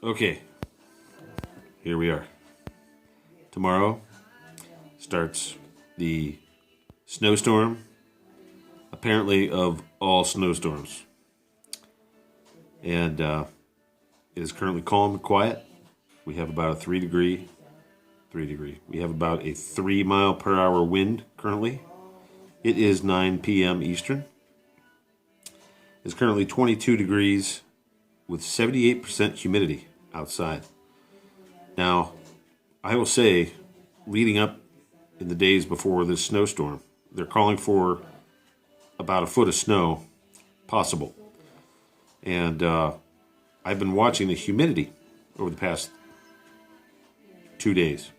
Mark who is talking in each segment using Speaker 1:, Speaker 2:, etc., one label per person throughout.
Speaker 1: Okay, here we are. Tomorrow starts the snowstorm, apparently of all snowstorms. And it is currently calm and quiet. We have about a 3 degree. We have about a 3 mile per hour wind currently. It is 9 p.m. Eastern. It's currently 22 degrees with 78% humidity outside. Now, I will say, leading up in the days before this snowstorm, they're calling for about a foot of snow possible. And I've been watching the humidity over the past 2 days.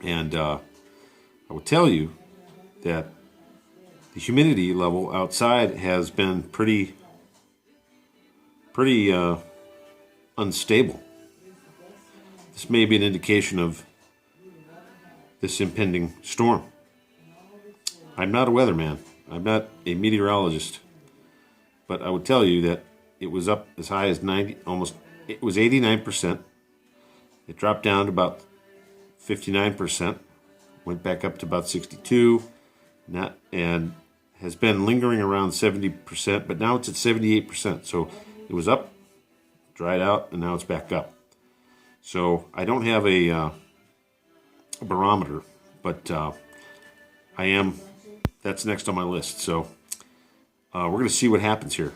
Speaker 1: And I will tell you that the humidity level outside has been pretty unstable. This may be an indication of this impending storm. I'm not a weatherman. I'm not a meteorologist. But I would tell you that it was up as high as 89%. It dropped down to about 59%, went back up to about 62%, and has been lingering around 70%, but now it's at 78%. So it was up, dried out, and now it's back up. So I don't have a barometer, but that's next on my list. So we're going to see what happens here,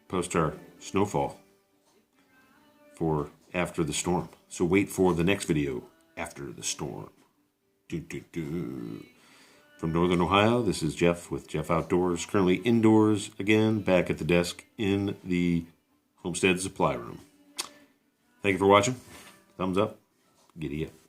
Speaker 1: post our snowfall for after the storm. So wait for the next video after the storm. From Northern Ohio, this is Jeff with Jeff Outdoors, currently indoors again, back at the desk in the Homestead Supply Room. Thank you for watching. Thumbs up. Giddy up.